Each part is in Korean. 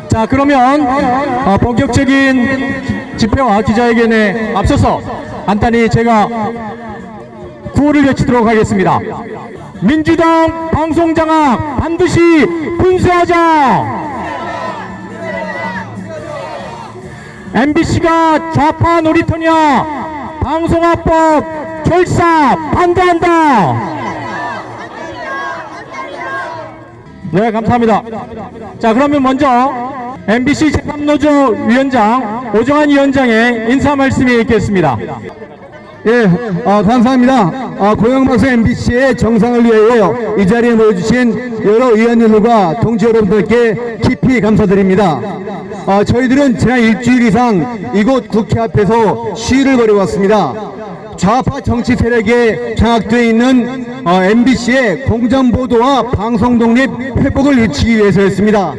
자, 그러면 본격적인 집회와 기자회견에 앞서서 간단히 제가 구호를 외치도록 하겠습니다. 민주당 방송장악 반드시 군수하자. MBC가 좌파 놀이터냐, 방송화법 결사 반대한다. 네, 감사합니다. 자, 그러면 먼저 MBC 제3노조 위원장 오정환 위원장의 인사 말씀이 있겠습니다. 예, 감사합니다. 공영방송 MBC의 정상을 위하여 이 자리에 모여주신 여러 의원님들과 동지 여러분들께 깊이 감사드립니다. 저희들은 지난 일주일 이상 이곳 국회 앞에서 시위를 벌여왔습니다. 좌파 정치 세력에 장악되어 있는 MBC의 공정보도와 방송독립 회복을 외치기 위해서였습니다.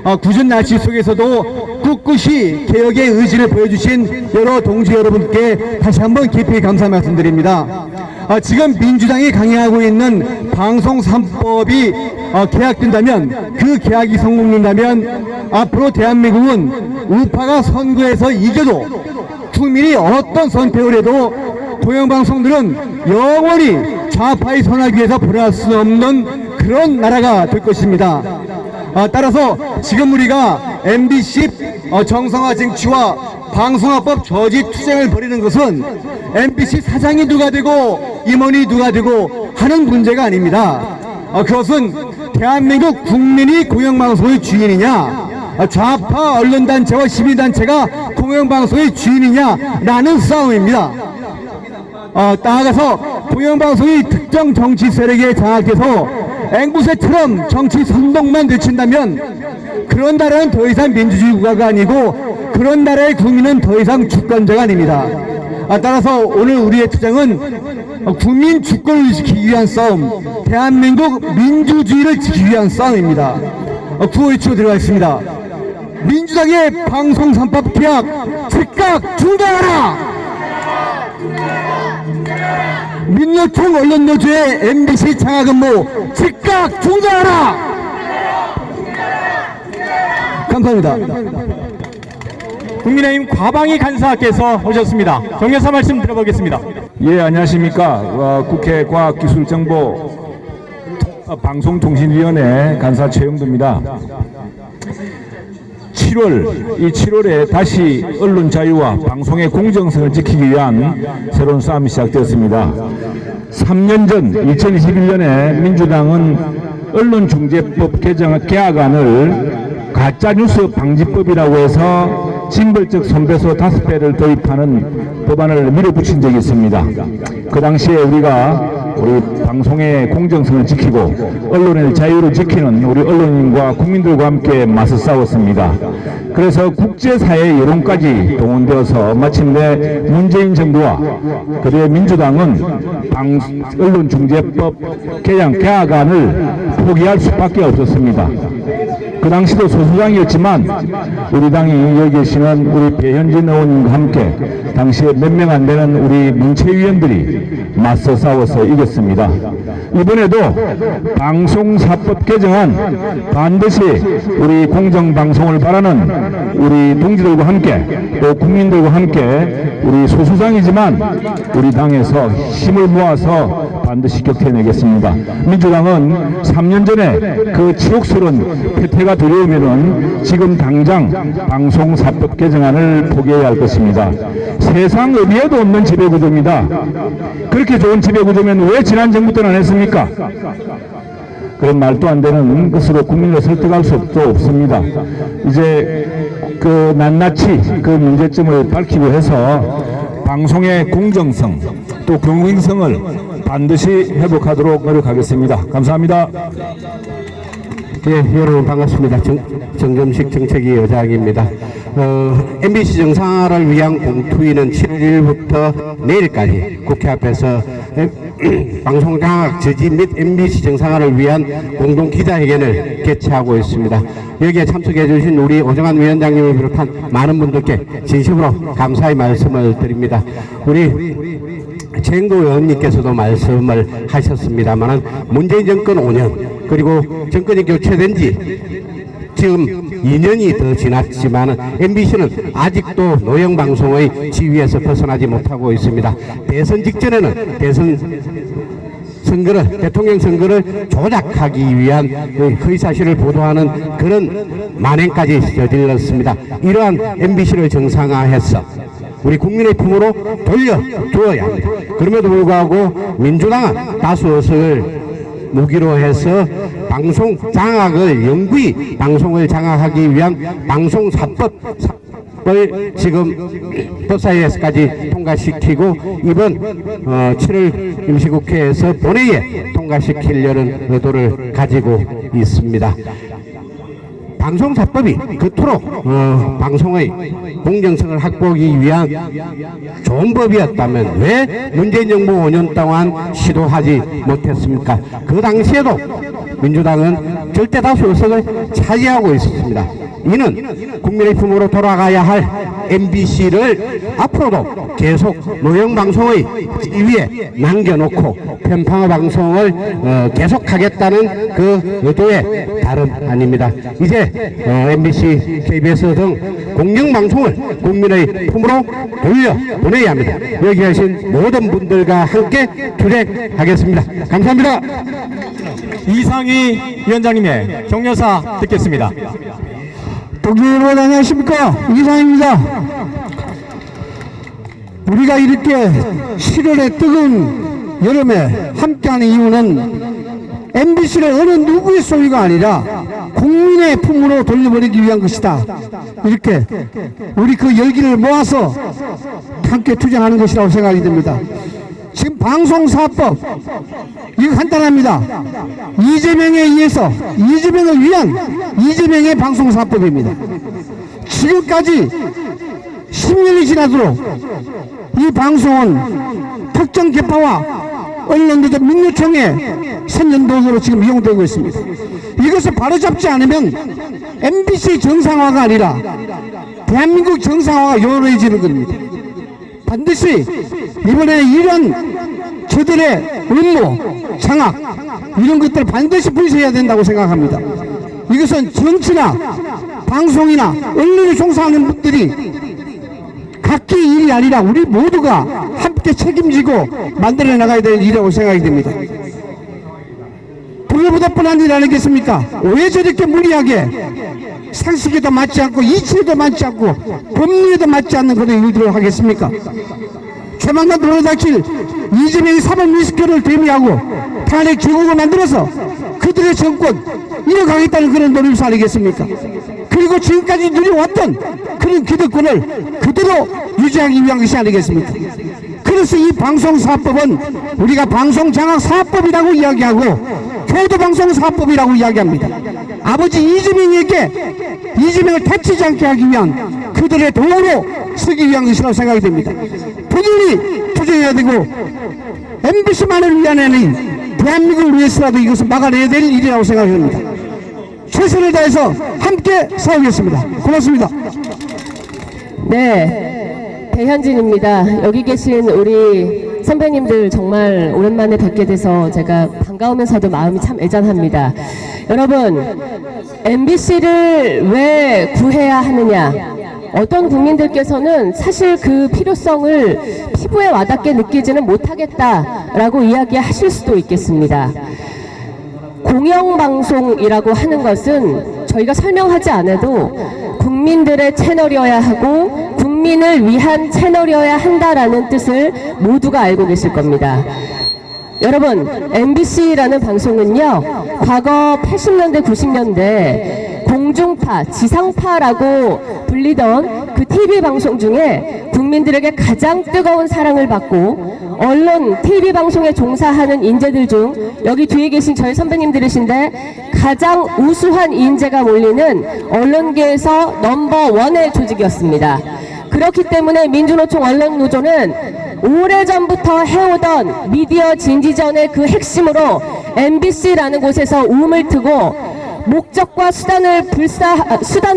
궂은 날씨 속에서도 꿋꿋이 개혁의 의지를 보여주신 여러 동지 여러분께 다시 한번 깊이 감사 말씀드립니다. 지금 민주당이 강행하고 있는 방송 3법이 계약된다면, 그 계약이 성공된다면 앞으로 대한민국은 우파가 선거에서 이겨도 국민이 어떤 선택을 해도 공영방송들은 영원히 좌파의 선악위에서 벗어날 수 없는 그런 나라가 될 것입니다. 따라서 지금 우리가 MBC 정상화 쟁취와 방송화법 저지 투쟁을 벌이는 것은 MBC 사장이 누가 되고 임원이 누가 되고 하는 문제가 아닙니다. 그것은 대한민국 국민이 공영방송의 주인이냐, 좌파 언론단체와 시민단체가 공영방송의 주인이냐라는 싸움입니다. 나아가서 공영방송이 특정 정치 세력에 장악돼서 앵무새처럼 정치 선동만 되친다면 그런 나라는 더 이상 민주주의 국가가 아니고 그런 나라의 국민은 더 이상 주권자가 아닙니다. 따라서 오늘 우리의 투쟁은 국민 주권을 지키기 위한 싸움, 대한민국 민주주의를 지키기 위한 싸움입니다. 구호 외치고 들어가겠습니다. 민주당의 방송 3법 계약 즉각 중단하라! 민노총 언론노조의 MBC 장악 업무 즉각 중단하라! 감사합니다. 국민의힘 과방위 간사께서 오셨습니다. 정여사 말씀 들어보겠습니다. 예, 안녕하십니까. 국회 과학기술정보 방송통신위원회 간사 최영도입니다. 7월에 다시 언론 자유와 방송의 공정성을 지키기 위한 새로운 싸움이 시작되었습니다. 3년 전 2021년에 민주당은 언론중재법 개정 계약안을 가짜뉴스 방지법이라고 해서 징벌적 손배소 5배를 도입하는 법안을 밀어붙인 적이 있습니다. 그 당시에 우리가 우리 방송의 공정성을 지키고 언론의 자유를 지키는 우리 언론인과 국민들과 함께 맞서 싸웠습니다. 그래서 국제사회 여론까지 동원되어서 마침내 문재인 정부와 그리고 민주당은 언론중재법 개정 계약안을 포기할 수밖에 없었습니다. 그 당시도 소수당이었지만 우리 당이 여기 계시는 우리 배현진 의원님과 함께 당시에 몇 명 안 되는 우리 문체위원들이 맞서 싸워서 이겼습니다. 이번에도 방송사법 개정안 반드시 우리 공정방송을 바라는 우리 동지들과 함께 또 국민들과 함께 우리 소수당이지만 우리 당에서 힘을 모아서 반드시 격퇴해내겠습니다. 민주당은 3년 전에 그 치욕스러운 패퇴가 두려우면은 지금 당장 방송사법 개정안을 포기해야 할 것입니다. 세상 어디에도 없는 지배구조입니다. 그렇게 좋은 지배구조면 왜 지난 정부 때는 안 했습니까? 그런 말도 안 되는 것으로 국민을 설득할 수도 없습니다. 이제 그 낱낱이 그 문제점을 밝히고 해서 방송의 공정성 또 공정성을 반드시 회복하도록 노력하겠습니다. 감사합니다. 예, 여러분 반갑습니다. 정점식 정책위 의장입니다. MBC 정상화를 위한 공투위는 7월 1일부터 내일까지 국회 앞에서 방송장악 저지 및 MBC 정상화를 위한 공동 기자회견을 개최하고 있습니다. 여기에 참석해 주신 우리 오정환 위원장님을 비롯한 많은 분들께 진심으로 감사의 말씀을 드립니다. 우리 최영도 의원님께서도 말씀을 하셨습니다만 문재인 정권 5년 그리고 정권이 교체된 지 지금 2년이 더 지났지만 MBC는 아직도 노영방송의 지위에서 벗어나지 못하고 있습니다. 대선 직전에는 대통령 선거를 조작하기 위한 허위사실을 보도하는 그런 만행까지 저질렀습니다. 이러한 MBC를 정상화해서 우리 국민의 품으로 돌려주어야 합니다. 그럼에도 불구하고 민주당은 다수 의석을 무기로 해서 방송 장악을 영구히 방송을 장악하기 위한 방송사법을 지금 법사위에서까지 통과시키고 이번 7월 임시국회에서 본회의에 통과시키려는 의도를 가지고 있습니다. 방송사법이 그토록 방송의 공정성을 확보하기 위한 좋은 법이었다면 왜 문재인 정부 5년 동안 시도하지 못했습니까? 그 당시에도 민주당은 절대 다수 의석을 차지하고 있었습니다. 이는 국민의 품으로 돌아가야 할 MBC를 앞으로도 계속 노영방송의 위에 남겨놓고 편파의 방송을 계속하겠다는 그 의도의 다름 아닙니다. 이제 MBC, KBS 등 공영방송을 국민의 품으로 돌려보내야 합니다. 여기 계신 모든 분들과 함께 투쟁하겠습니다. 감사합니다. 이상희 위원장님의 격려사 듣겠습니다. 동지 여러분 안녕하십니까, 이상입니다. 우리가 이렇게 7월의 뜨거운 여름에 함께하는 이유는 MBC를 어느 누구의 소유가 아니라 국민의 품으로 돌려버리기 위한 것이다. 이렇게 우리 그 열기를 모아서 함께 투쟁하는 것이라고 생각이 됩니다. 지금 방송사법 이거 간단합니다. 이재명에 의해서 이재명을 위한 이재명의 방송사법입니다. 지금까지 10년이 지나도록 이 방송은 특정 계파와 언론노조 민주총회 선전도구로 지금 이용되고 있습니다. 이것을 바로잡지 않으면 MBC 정상화가 아니라 대한민국 정상화가 요원해지는 겁니다. 반드시 이번에 이런 저들의 음모, 장악 이런 것들을 반드시 분쇄해야 된다고 생각합니다. 이것은 정치나 방송이나 언론에 종사하는 분들이 각기 일이 아니라 우리 모두가 함께 책임지고 만들어 나가야 될 일이라고 생각이 됩니다. 그거보다 뻔한 일 아니겠습니까? 왜 저렇게 무리하게 상식에도 맞지 않고 이치에도 맞지 않고 법리에도 맞지 않는 그런 일들을 하겠습니까? 조만간 돌아닥칠 이재명의 사법리스크를 대비하고 탄핵 제국을 만들어서 그들의 정권 이어가겠다는 그런 노림수 아니겠습니까? 그리고 지금까지 누려왔던 그런 기득권을 그대로 유지하기 위한 것이 아니겠습니까? 그래서 이 방송사법은 우리가 방송장악사법이라고 이야기하고 교도방송사법이라고 이야기합니다. 아버지 이재명을 다치지 않게 하기 위한 그들의 도구로 쓰기 위한 것이라고 생각이 됩니다. 본인이 투쟁해야 되고 MBC만을 위한 아닌 대한민국을 위해서라도 이것을 막아내야 될 일이라고 생각합니다. 최선을 다해서 함께 싸우겠습니다. 고맙습니다. 네, 배현진입니다. 여기 계신 우리 선배님들 정말 오랜만에 뵙게 돼서 제가 반가우면서도 마음이 참 애잔합니다. 여러분, MBC를 왜 구해야 하느냐? 어떤 국민들께서는 사실 그 필요성을 피부에 와닿게 느끼지는 못하겠다라고 이야기하실 수도 있겠습니다. 공영방송이라고 하는 것은 저희가 설명하지 않아도 국민들의 채널이어야 하고 국민을 위한 채널이어야 한다라는 뜻을 모두가 알고 계실 겁니다. 여러분, MBC라는 방송은요, 과거 80년대, 90년대 공중파, 지상파라고 불리던 그 TV 방송 중에 국민들에게 가장 뜨거운 사랑을 받고 언론, TV 방송에 종사하는 인재들 중 여기 뒤에 계신 저희 선배님들이신데 가장 우수한 인재가 몰리는 언론계에서 넘버1의 조직이었습니다. 그렇기 때문에 민주노총 언론노조는 오래전부터 해오던 미디어 진지전의 그 핵심으로 MBC라는 곳에서 우음을 트고 목적과 수단을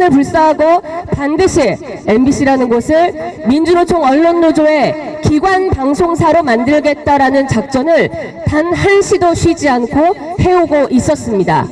불사하고 반드시 MBC라는 곳을 민주노총 언론노조의 기관 방송사로 만들겠다라는 작전을 단 한시도 쉬지 않고 해오고 있었습니다.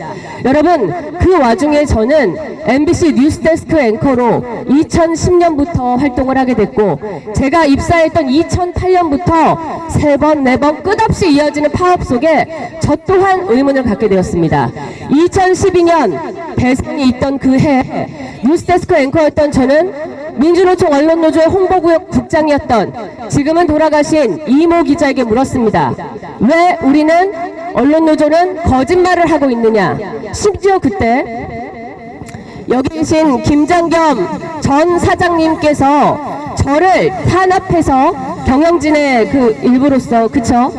여러분, 그 와중에 저는 MBC 뉴스데스크 앵커로 2010년부터 활동을 하게 됐고, 제가 입사했던 2008년부터 3번, 4번 끝없이 이어지는 파업 속에 저 또한 의문을 갖게 되었습니다. 2012년 대선이 있던 그 해에 뉴스데스크 앵커였던 저는 민주노총 언론노조의 홍보구역 국장이었던 지금은 돌아가신 이모 기자에게 물었습니다. 왜 우리는 언론노조는 거짓말을 하고 있느냐. 심지어 그때 여기 계신 김장겸 전 사장님께서 저를 탄압해서 경영진의 그 일부로서, 그쵸?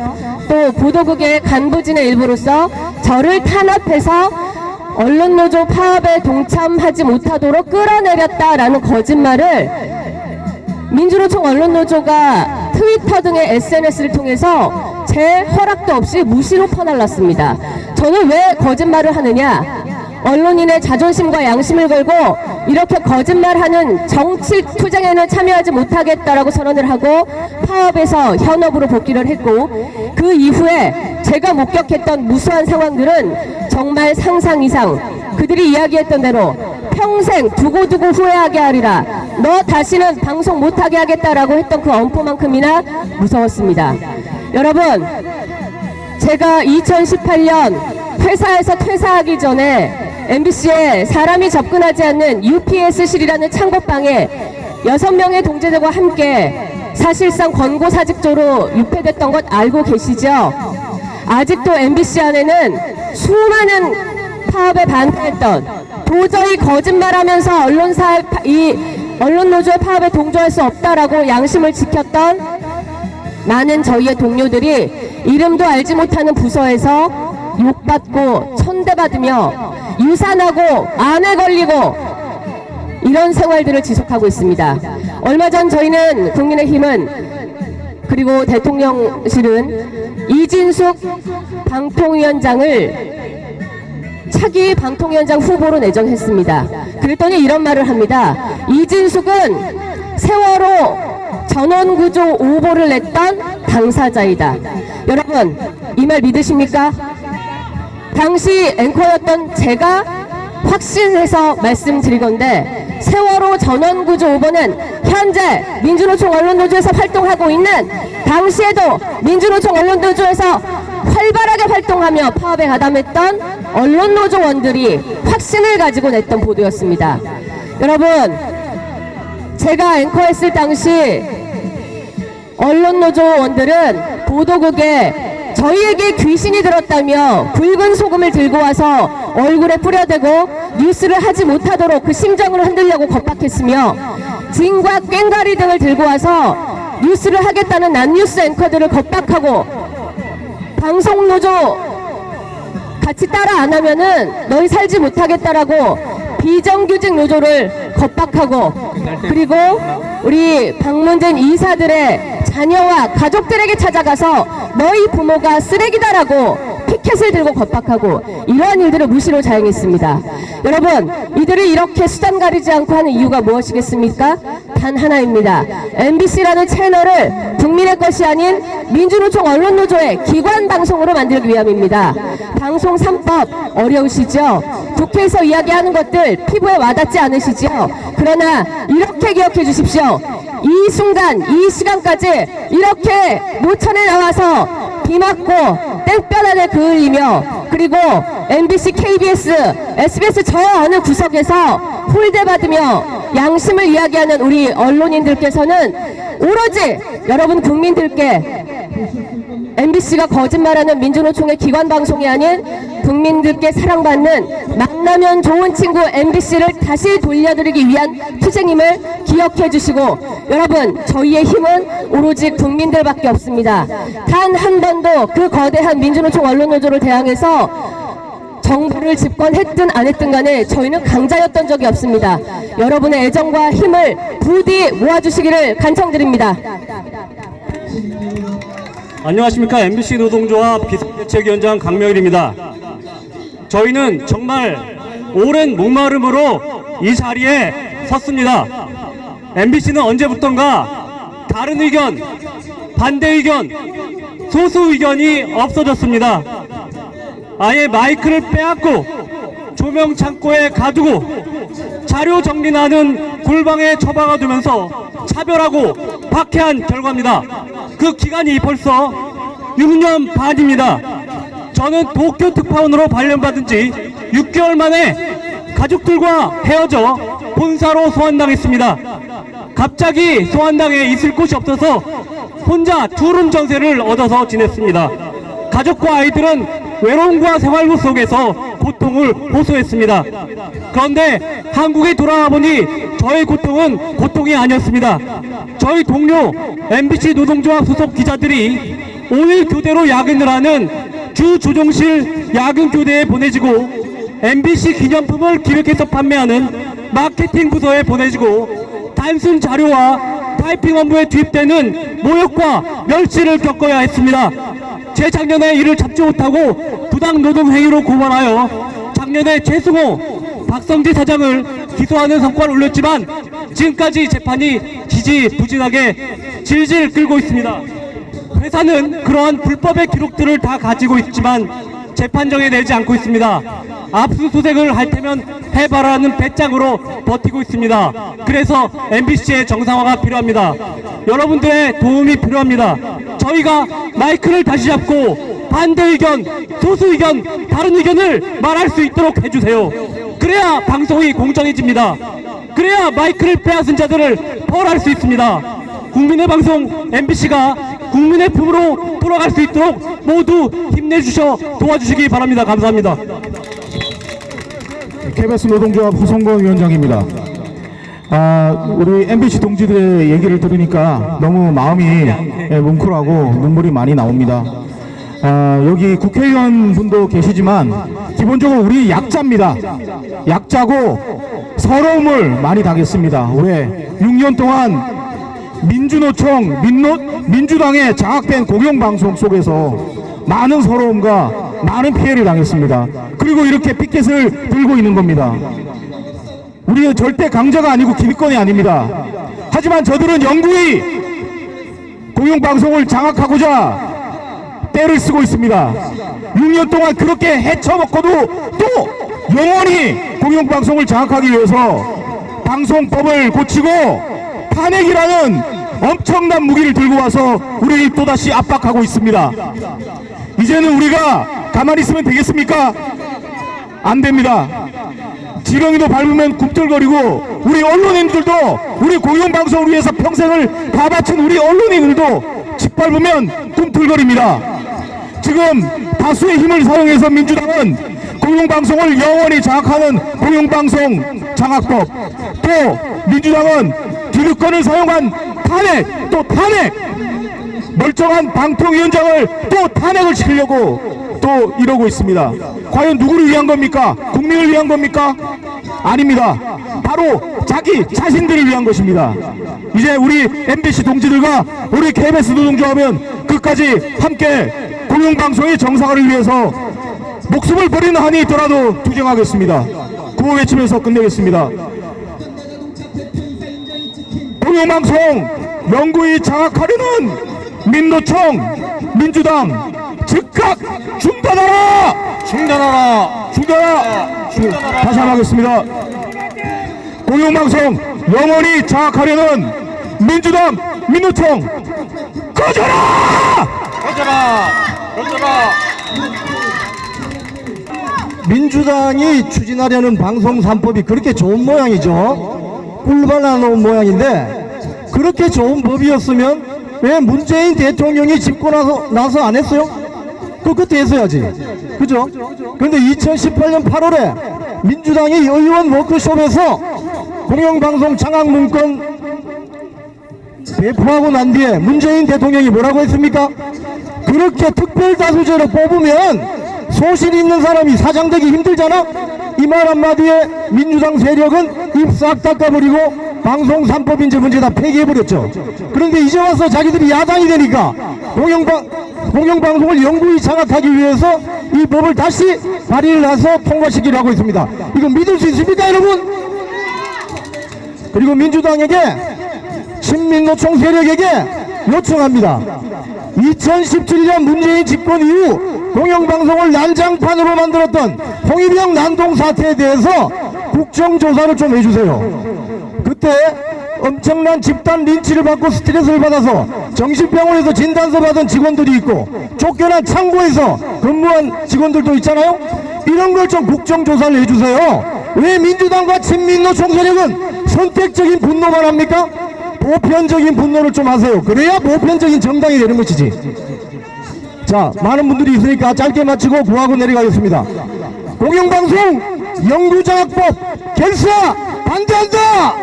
또 보도국의 간부진의 일부로서 저를 탄압해서 언론노조 파업에 동참하지 못하도록 끌어내렸다라는 거짓말을 민주노총 언론노조가 트위터 등의 SNS를 통해서 제 허락도 없이 무시로 퍼날랐습니다. 저는 왜 거짓말을 하느냐? 언론인의 자존심과 양심을 걸고 이렇게 거짓말하는 정치 투쟁에는 참여하지 못하겠다라고 선언을 하고 파업에서 현업으로 복귀를 했고, 그 이후에 제가 목격했던 무수한 상황들은 정말 상상 이상, 그들이 이야기했던 대로 평생 두고두고 후회하게 하리라, 너 다시는 방송 못하게 하겠다라고 했던 그 엄포만큼이나 무서웠습니다. 여러분, 제가 2018년 회사에서 퇴사하기 전에 MBC에 사람이 접근하지 않는 UPS실이라는 창고방에 6명의 동지들과 함께 사실상 권고사직조로 유폐됐던 것 알고 계시죠? 아직도 MBC 안에는 수많은 파업에 반대했던, 도저히 거짓말하면서 언론노조의 파업에 동조할 수 없다라고 양심을 지켰던 많은 저희의 동료들이 이름도 알지 못하는 부서에서 욕받고 천대받으며 유산하고 암에 걸리고 이런 생활들을 지속하고 있습니다. 얼마 전 저희는 국민의힘은, 그리고 대통령실은 이진숙 방통위원장을 차기 방통위원장 후보로 내정했습니다. 그랬더니 이런 말을 합니다. 이진숙은 세월호 전원구조 오보를 냈던 당사자이다. 여러분, 이 말 믿으십니까? 당시 앵커였던 제가 확신해서 말씀드리건데, 세월호 전원구조 오보는 현재 민주노총 언론노조에서 활동하고 있는, 당시에도 민주노총 언론노조에서 활발하게 활동하며 파업에 가담했던 언론노조원들이 확신을 가지고 냈던 보도였습니다. 여러분, 제가 앵커했을 당시 언론노조원들은 보도국에 저희에게 귀신이 들었다며 붉은 소금을 들고 와서 얼굴에 뿌려대고 뉴스를 하지 못하도록 그 심정을 흔들려고 겁박했으며, 징과 꽹과리 등을 들고 와서 뉴스를 하겠다는 난뉴스 앵커들을 겁박하고, 방송노조 같이 따라 안 하면은 너희 살지 못하겠다라고 비정규직 노조를 겁박하고, 그리고 우리 방문진 이사들의 자녀와 가족들에게 찾아가서 너희 부모가 쓰레기다라고 피켓을 들고 겁박하고, 이러한 일들을 무시로 자행했습니다. 여러분, 이들이 이렇게 수단 가리지 않고 하는 이유가 무엇이겠습니까? 단 하나입니다. MBC라는 채널을 국민의 것이 아닌 민주노총 언론노조의 기관 방송으로 만들기 위함입니다. 방송 3법 어려우시죠? 국회에서 이야기하는 것들 피부에 와닿지 않으시죠? 그러나 이렇게 기억해 주십시오. 이 순간, 이 시간까지 이렇게 노천에 나와서 비 맞고 땡볕 안에 그을리며, 그리고 MBC, KBS, SBS 저 어느 구석에서 홀대받으며 양심을 이야기하는 우리 언론인들께서는 오로지 여러분 국민들께 MBC가 거짓말하는 민주노총의 기관 방송이 아닌 국민들께 사랑받는 만나면 좋은 친구 MBC를 다시 돌려드리기 위한 투쟁임을 기억해 주시고, 여러분, 저희의 힘은 오로지 국민들밖에 없습니다. 단 한 번도 그 거대한 민주노총 언론노조를 대항해서 정부를 집권했든 안 했든 간에 저희는 강자였던 적이 없습니다. 여러분의 애정과 힘을 부디 모아주시기를 간청드립니다. 안녕하십니까. MBC 노동조합 비상대책위원장 강명일입니다. 저희는 정말 오랜 목마름으로 이 자리에 섰습니다. MBC는 언제부턴가 다른 의견, 반대 의견, 소수 의견이 없어졌습니다. 아예 마이크를 빼앗고 조명 창고에 가두고 자료 정리나는 골방에 처박아 두면서 차별하고 박해한 결과입니다. 그 기간이 벌써 6년 반입니다. 저는 도쿄 특파원으로 발령받은 지 6개월 만에 가족들과 헤어져 본사로 소환당했습니다. 갑자기 소환당에 있을 곳이 없어서 혼자 투룸 전세를 얻어서 지냈습니다. 가족과 아이들은 외로움과 생활고 속에서 고통을 호소했습니다. 그런데 한국에 돌아와 보니 저의 고통은 고통이 아니었습니다. 저희 동료 MBC 노동조합 소속 기자들이 5일 교대로 야근을 하는 주 조종실 야근 교대에 보내지고 MBC 기념품을 기획해서 판매하는 마케팅 부서에 보내지고 단순 자료와 타이핑 업무에 투입되는 모욕과 멸시를 겪어야 했습니다. 재작년에 이를 잡지 못하고 부당 노동 행위로 고발하여 작년에 최승호, 박성재 사장을 기소하는 성과를 올렸지만 지금까지 재판이 지지부진하게 질질 끌고 있습니다. 회사는 그러한 불법의 기록들을 다 가지고 있지만 재판정에 내지 않고 있습니다. 압수수색을 할 테면 해봐라는 배짱으로 버티고 있습니다. 그래서 MBC의 정상화가 필요합니다. 여러분들의 도움이 필요합니다. 저희가 마이크를 다시 잡고 반대 의견, 소수 의견, 다른 의견을 말할 수 있도록 해주세요. 그래야 방송이 공정해집니다. 그래야 마이크를 빼앗은 자들을 벌할 수 있습니다. 국민의 방송 MBC가 국민의 품으로 돌아갈 수 있도록 모두 힘내주셔 도와주시기 바랍니다. 감사합니다. KBS 노동조합 허성건 위원장입니다. 우리 MBC 동지들의 얘기를 들으니까 너무 마음이 뭉클하고 눈물이 많이 나옵니다. 여기 국회의원 분도 계시지만 기본적으로 우리 약자입니다. 약자고 서러움을 많이 당했습니다. 왜? 6년 동안 민주노총, 민주당의 장악된 공영방송 속에서 많은 서러움과 많은 피해를 당했습니다. 그리고 이렇게 피켓을 들고 있는 겁니다. 우리는 절대 강자가 아니고 기득권이 아닙니다. 하지만 저들은 영구히 공영방송을 장악하고자 때를 쓰고 있습니다. 6년 동안 그렇게 헤쳐먹고도 또 영원히 공영방송을 장악하기 위해서 방송법을 고치고 탄핵이라는 엄청난 무기를 들고 와서 우리를 또다시 압박하고 있습니다. 이제는 우리가 가만히 있으면 되겠습니까? 안 됩니다. 지렁이도 밟으면 굽들거리고 우리 언론인들도 우리 공영방송을 위해서 평생을 다 바친 우리 언론인들도 짓밟으면 꿈틀거립니다. 지금 다수의 힘을 사용해서 민주당은 공영방송을 영원히 장악하는 공영방송 장악법, 또 민주당은 기득권을 사용한 탄핵, 또 탄핵, 멀쩡한 방통위원장을 또 탄핵을 시키려고 또 이러고 있습니다. 과연 누구를 위한 겁니까? 국민을 위한 겁니까? 아닙니다. 바로 자기 자신들을 위한 것입니다. 이제 우리 MBC 동지들과 우리 KBS 노동조합은 끝까지 함께 공영방송의 정상화를 위해서 목숨을 버리는 한이 있더라도 투쟁하겠습니다. 구호 외치면서 끝내겠습니다. 공영방송 영구히 장악하려는 민노총, 민주당 즉각 중단하라! 중단하라! 중단하라! 중단하라! 다시 한번 하겠습니다. 공영방송 영원히 장악하려는 민주당, 민노총 꺼져라! 꺼져라! 꺼져라! 민주당이 추진하려는 방송 3법이 그렇게 좋은 모양이죠. 꿀발라 놓은 모양인데 그렇게 좋은 법이었으면 왜 문재인 대통령이 집고 나서 안 했어요? 그때 했어야지. 그죠? 그런데 2018년 8월에 민주당이 의원 워크숍에서 공영방송 장악 문건 배포하고 난 뒤에 문재인 대통령이 뭐라고 했습니까? 그렇게 특별다수제로 뽑으면 소신 있는 사람이 사장되기 힘들잖아? 이 말 한마디에 민주당 세력은 입 싹 닦아버리고 방송 3법 인제 문제 다 폐기해버렸죠. 그런데 이제 와서 자기들이 야당이 되니까 공영방송을 영구히 장악하기 위해서 이 법을 다시 발의를 해서 통과시키려 하고 있습니다. 이거 믿을 수 있습니까, 여러분? 그리고 민주당에게 친민노총 세력에게 요청합니다. 2017년 문재인 집권 이후 공영방송을 난장판으로 만들었던 홍위병 난동 사태에 대해서 국정조사를 좀 해주세요. 그때 엄청난 집단 린치를 받고 스트레스를 받아서 정신병원에서 진단서 받은 직원들이 있고 쫓겨난 창고에서 근무한 직원들도 있잖아요. 이런 걸 좀 국정조사를 해주세요. 왜 민주당과 친민노총 세력은 선택적인 분노만 합니까? 보편적인 분노를 좀 하세요. 그래야 보편적인 정당이 되는 것이지. 자, 많은 분들이 있으니까 짧게 마치고 구하고 내려가겠습니다. 공영방송 영구장악법 결사 반대한다!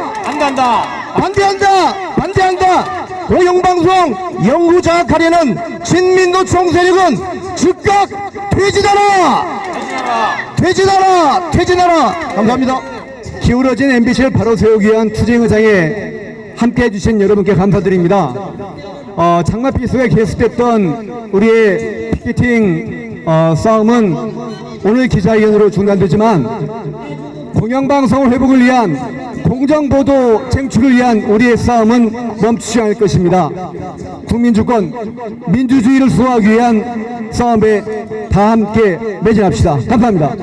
반대한다! 공영방송 영구장악하려는 친민노총 세력은 즉각 퇴진하라! 감사합니다. 기울어진 MBC를 바로 세우기 위한 투쟁의장에 함께해 주신 여러분께 감사드립니다. 장마 필수에 계속됐던 우리의 피켓팅 싸움은 오늘 기자회견으로 중단되지만 공영방송 회복을 위한 공정보도 쟁취를 위한 우리의 싸움은 멈추지 않을 것입니다. 국민주권, 민주주의를 수호하기 위한 싸움에 다 함께 매진합시다. 감사합니다.